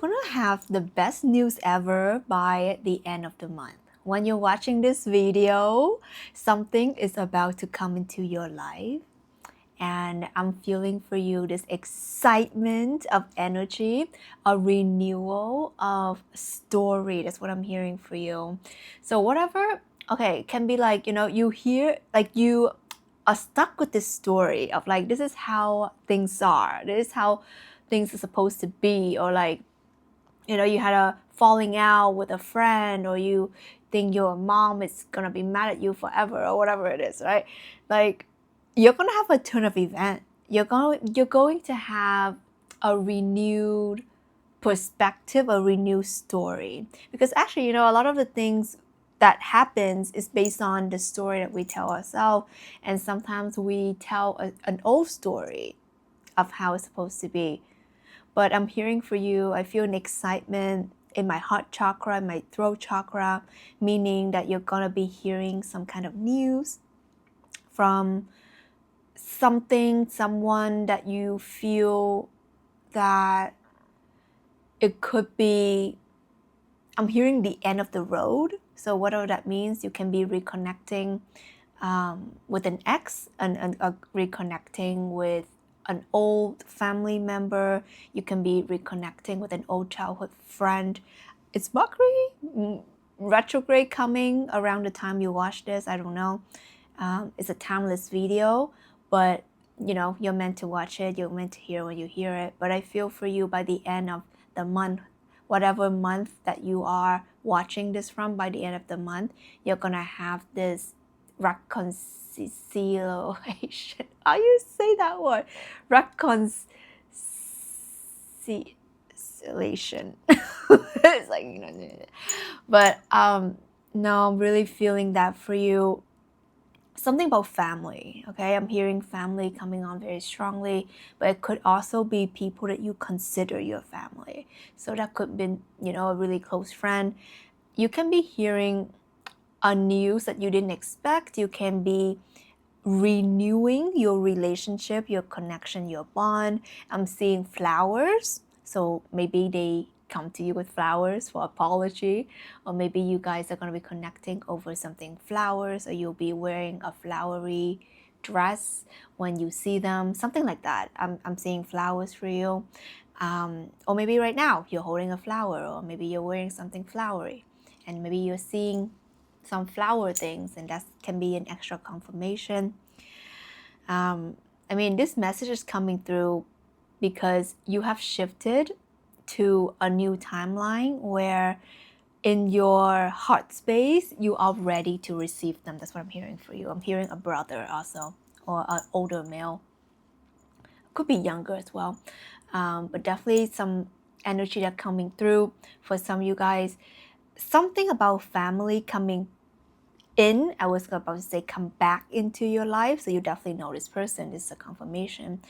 Gonna have the best news ever by the end of the month. When you're watching this video, something is about to come into your life, and I'm feeling for you this excitement of energy, a renewal of story. That's what I'm hearing for you. So whatever, okay, can be like, you hear, like you are stuck with this story of like, this is how things are, this is how things are supposed to be, or like, you had a falling out with a friend, or you think your mom is gonna be mad at you forever, or whatever it is, right? Like, you're gonna have a turn of event. You're going to have a renewed perspective, a renewed story. Because actually, a lot of the things that happens is based on the story that we tell ourselves, and sometimes we tell an old story of how it's supposed to be. But I'm hearing for you, I feel an excitement in my heart chakra, in my throat chakra, meaning that you're gonna be hearing some kind of news from someone that you feel that it could be, I'm hearing the end of the road. So whatever that means, you can be reconnecting with an ex, and reconnecting with an old family member. You can be reconnecting with an old childhood friend. It's Mercury retrograde coming around the time you watch this. I don't know. It's a timeless video, but you're meant to watch it. You're meant to hear when you hear it. But I feel for you by the end of the month, whatever month that you are watching this from, by the end of the month, you're gonna have this reconciliation. How you say that word? Reconciliation. It's like, but no, I'm really feeling that for you. Something about family, okay? I'm hearing family coming on very strongly, but it could also be people that you consider your family. So that could be, a really close friend. You can be hearing a news that you didn't expect. You can be renewing your relationship, your connection, your bond. I'm seeing flowers. So maybe they come to you with flowers for apology, or maybe you guys are going to be connecting over something flowers, or you'll be wearing a flowery dress when you see them, something like that. I'm seeing flowers for you. Or maybe right now you're holding a flower, or maybe you're wearing something flowery, and maybe you're seeing some flower things, and that can be an extra confirmation. This message is coming through because you have shifted to a new timeline where in your heart space you are ready to receive them. That's what I'm hearing for you. I'm hearing a brother also, or an older male. Could be younger as well, but definitely some energy that coming through for some of you guys. Something about family coming in. I was about to say come back into your life. So you definitely know this person. This is a confirmation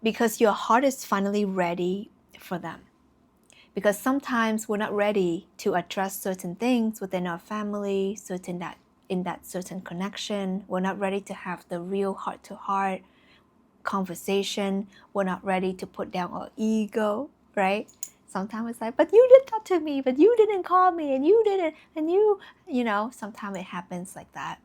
because your heart is finally ready for them. Because sometimes we're not ready to address certain things within our family, in that certain connection. We're not ready to have the real heart-to-heart conversation. We're not ready to put down our ego, right? Sometimes it's like, but you did that to me, but you didn't call me, and you didn't, and sometimes it happens like that.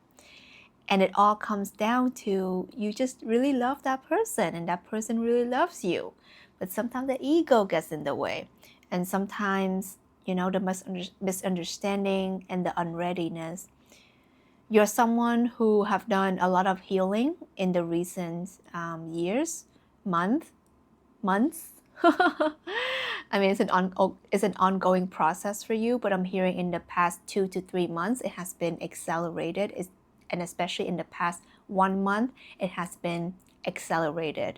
And it all comes down to you just really love that person, and that person really loves you. But sometimes the ego gets in the way. And sometimes, the misunderstanding and the unreadiness. You're someone who have done a lot of healing in the recent years, months. It's an ongoing process for you, but I'm hearing in the past 2 to 3 months, it has been accelerated. And especially in the past 1 month, it has been accelerated.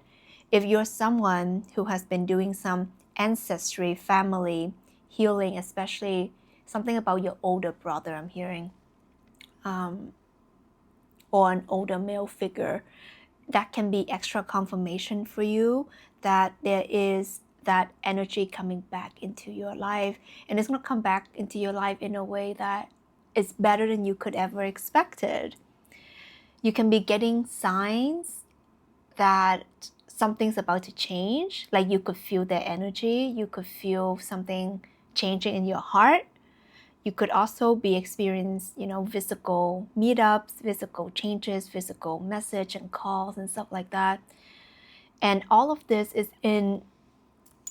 If you're someone who has been doing some ancestry, family healing, especially something about your older brother, I'm hearing, or an older male figure, that can be extra confirmation for you that there is that energy coming back into your life. And it's going to come back into your life in a way that is better than you could ever expected. You can be getting signs that something's about to change, like you could feel their energy, you could feel something changing in your heart. You could also be experiencing, physical meetups, physical changes, physical message and calls and stuff like that. And all of this is in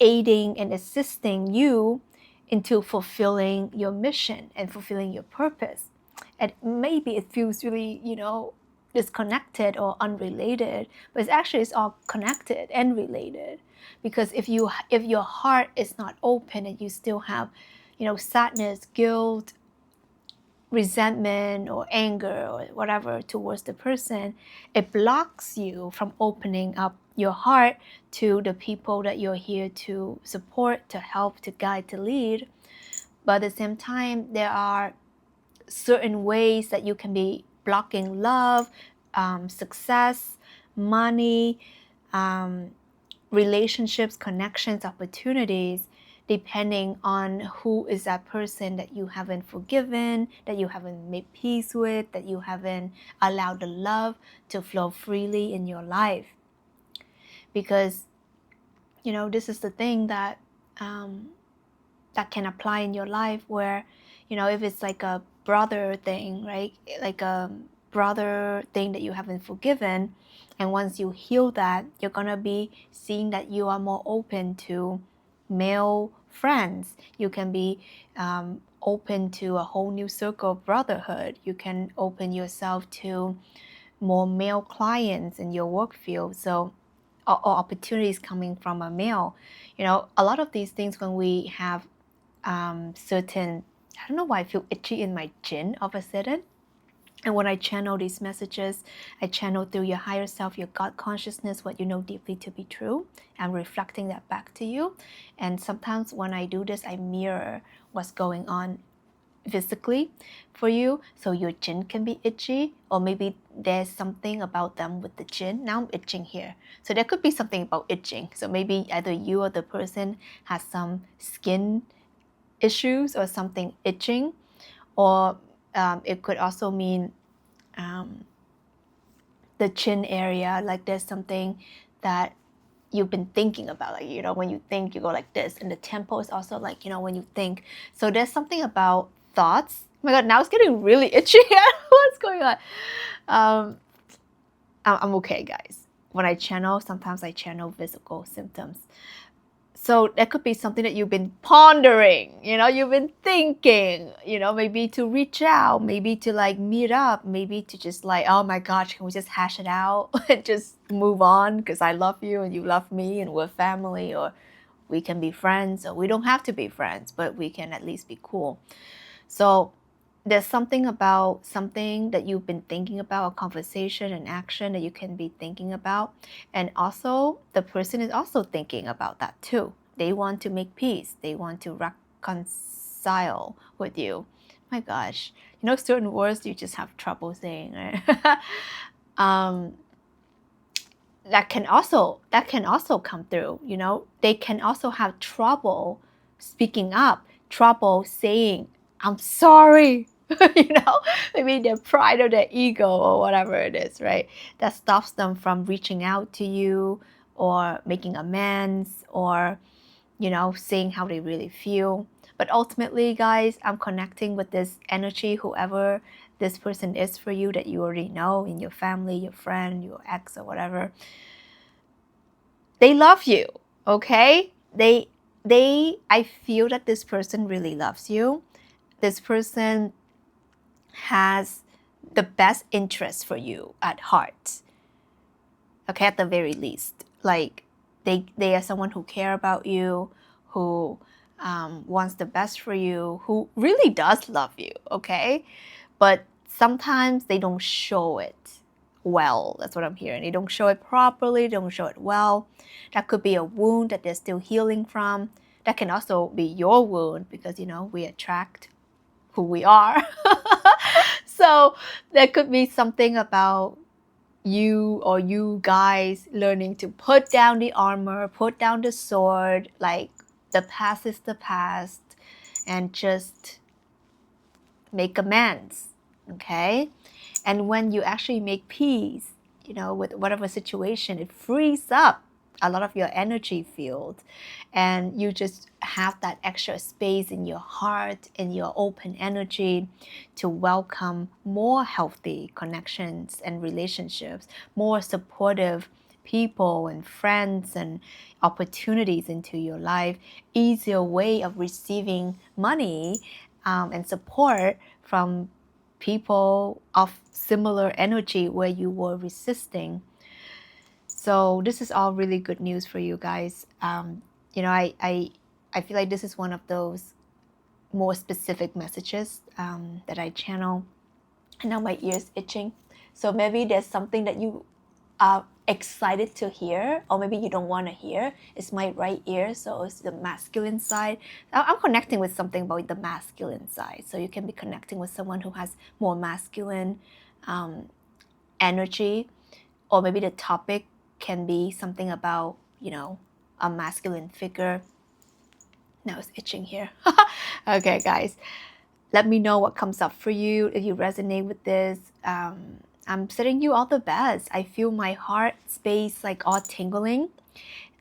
aiding and assisting you into fulfilling your mission and fulfilling your purpose. And maybe it feels really, disconnected or unrelated, but it's all connected and related. Because if your heart is not open and you still have, sadness, guilt, resentment or anger or whatever towards the person, it blocks you from opening up your heart to the people that you're here to support, to help, to guide, to lead. But at the same time, there are certain ways that you can be blocking love, success, money, relationships, connections, opportunities, depending on who is that person that you haven't forgiven, that you haven't made peace with, that you haven't allowed the love to flow freely in your life. Because, this is the thing that that can apply in your life where, if it's like a brother thing, right? Like a brother thing that you haven't forgiven. And once you heal that, you're going to be seeing that you are more open to male friends. You can be open to a whole new circle of brotherhood. You can open yourself to more male clients in your work field. So, or opportunities coming from a male. A lot of these things when we have certain, I don't know why I feel itchy in my chin all of a sudden. And when I channel these messages, I channel through your higher self, your God consciousness, what you know deeply to be true. I'm reflecting that back to you. And sometimes when I do this, I mirror what's going on physically for you. So your chin can be itchy, or maybe there's something about them with the chin. Now I'm itching here. So there could be something about itching. So maybe either you or the person has some skin issues or something itching, or it could also mean the chin area, like there's something that you've been thinking about, like when you think you go like this, and the tempo is also like when you think. So there's something about thoughts. Oh my god, now it's getting really itchy. What's going on? I'm okay, guys. When I channel, sometimes I channel physical symptoms. So that could be something that you've been pondering, you've been thinking, maybe to reach out, maybe to like meet up, maybe to just like, oh my gosh, can we just hash it out and just move on because I love you and you love me and we're family, or we can be friends, or we don't have to be friends, but we can at least be cool. So there's something about something that you've been thinking about, a conversation, an action that you can be thinking about. And also, the person is also thinking about that too. They want to make peace. They want to reconcile with you. My gosh, certain words you just have trouble saying, right? That can also come through. They can also have trouble speaking up, trouble saying, I'm sorry. Maybe their pride or their ego or whatever it is, right? That stops them from reaching out to you or making amends or, saying how they really feel. But ultimately, guys, I'm connecting with this energy, whoever this person is for you that you already know in your family, your friend, your ex or whatever. They love you, okay? I feel that this person really loves you. This person has the best interest for you at heart, okay, at the very least. Like they are someone who care about you, who wants the best for you, who really does love you, okay? But sometimes they don't show it well. That's what I'm hearing. They don't show it properly, they don't show it well. That could be a wound that they're still healing from. That can also be your wound because, we attract who we are. So there could be something about you or you guys learning to put down the armor, put down the sword, like the past is the past, and just make amends, okay? And when you actually make peace, with whatever situation, it frees up a lot of your energy field, and you just have that extra space in your heart, in your open energy to welcome more healthy connections and relationships, more supportive people and friends and opportunities into your life, easier way of receiving money and support from people of similar energy where you were resisting. So this is all really good news for you guys. I feel like this is one of those more specific messages that I channel. And now my ear's itching. So maybe there's something that you are excited to hear, or maybe you don't want to hear. It's my right ear, so it's the masculine side. I'm connecting with something about the masculine side. So you can be connecting with someone who has more masculine energy, or maybe the topic can be something about, a masculine figure. Now it's itching here. Okay, guys, let me know what comes up for you if you resonate with this. I'm sending you all the best. I feel my heart space like all tingling.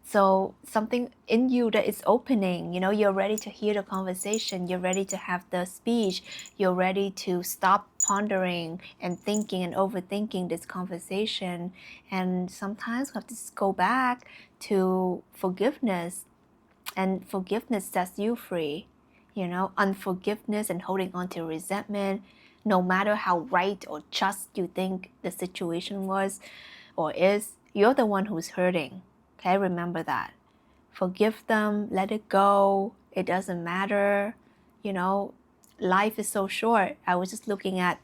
So something in you that is opening, you're ready to hear the conversation. You're ready to have the speech. You're ready to stop pondering and thinking and overthinking this conversation. And sometimes we have to just go back to forgiveness, and forgiveness sets you free. Unforgiveness and holding on to resentment, no matter how right or just you think the situation was or is, you're the one who's hurting. Okay, remember that. Forgive them, let it go. It doesn't matter. Life is so short. I was just looking at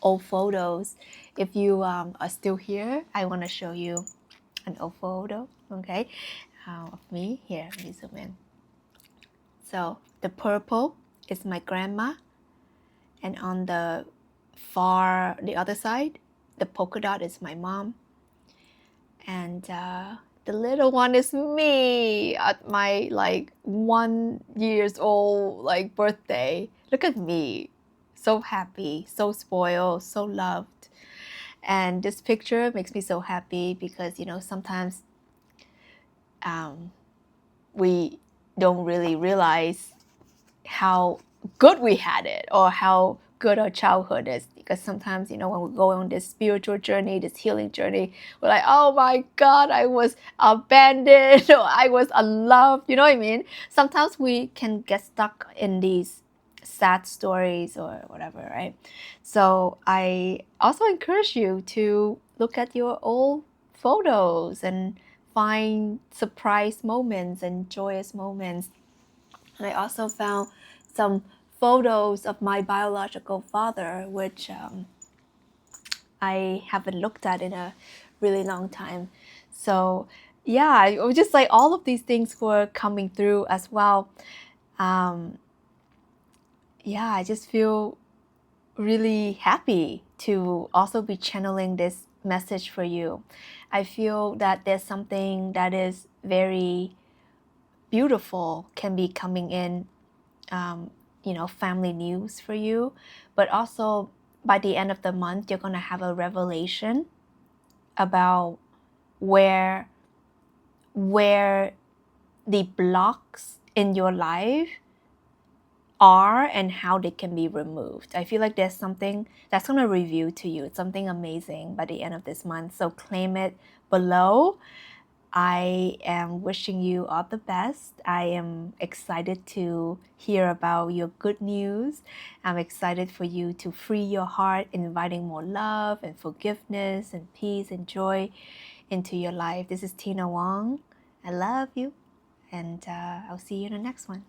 old photos. If you are still here, I want to show you an old photo, okay, of me. Here, let me zoom in. So the purple is my grandma, and on the other side, the polka dot is my mom, and the little one is me at my 1 years old birthday. Look at me, so happy, so spoiled, so loved. And this picture makes me so happy because sometimes we don't really realize how good we had it or how good our childhood is, because sometimes when we go on this spiritual journey, this healing journey, we're like, oh my God, I was abandoned or I was unloved. You know what I mean? Sometimes we can get stuck in these sad stories or whatever, right? So I also encourage you to look at your old photos and find surprise moments and joyous moments. And I also found some photos of my biological father, which I haven't looked at in a really long time. So yeah, it was just like all of these things were coming through as well. Yeah, I just feel really happy to also be channeling this message for you. I feel that there's something that is very beautiful can be coming in, family news for you, but also by the end of the month, you're going to have a revelation about where the blocks in your life are and how they can be removed. I feel like there's something that's going to reveal to you. It's something amazing by the end of this month. So claim it below. I am wishing you all the best. I am excited to hear about your good news. I'm excited for you to free your heart, inviting more love and forgiveness and peace and joy into your life. This is Tina Wong. I love you, and I'll see you in the next one.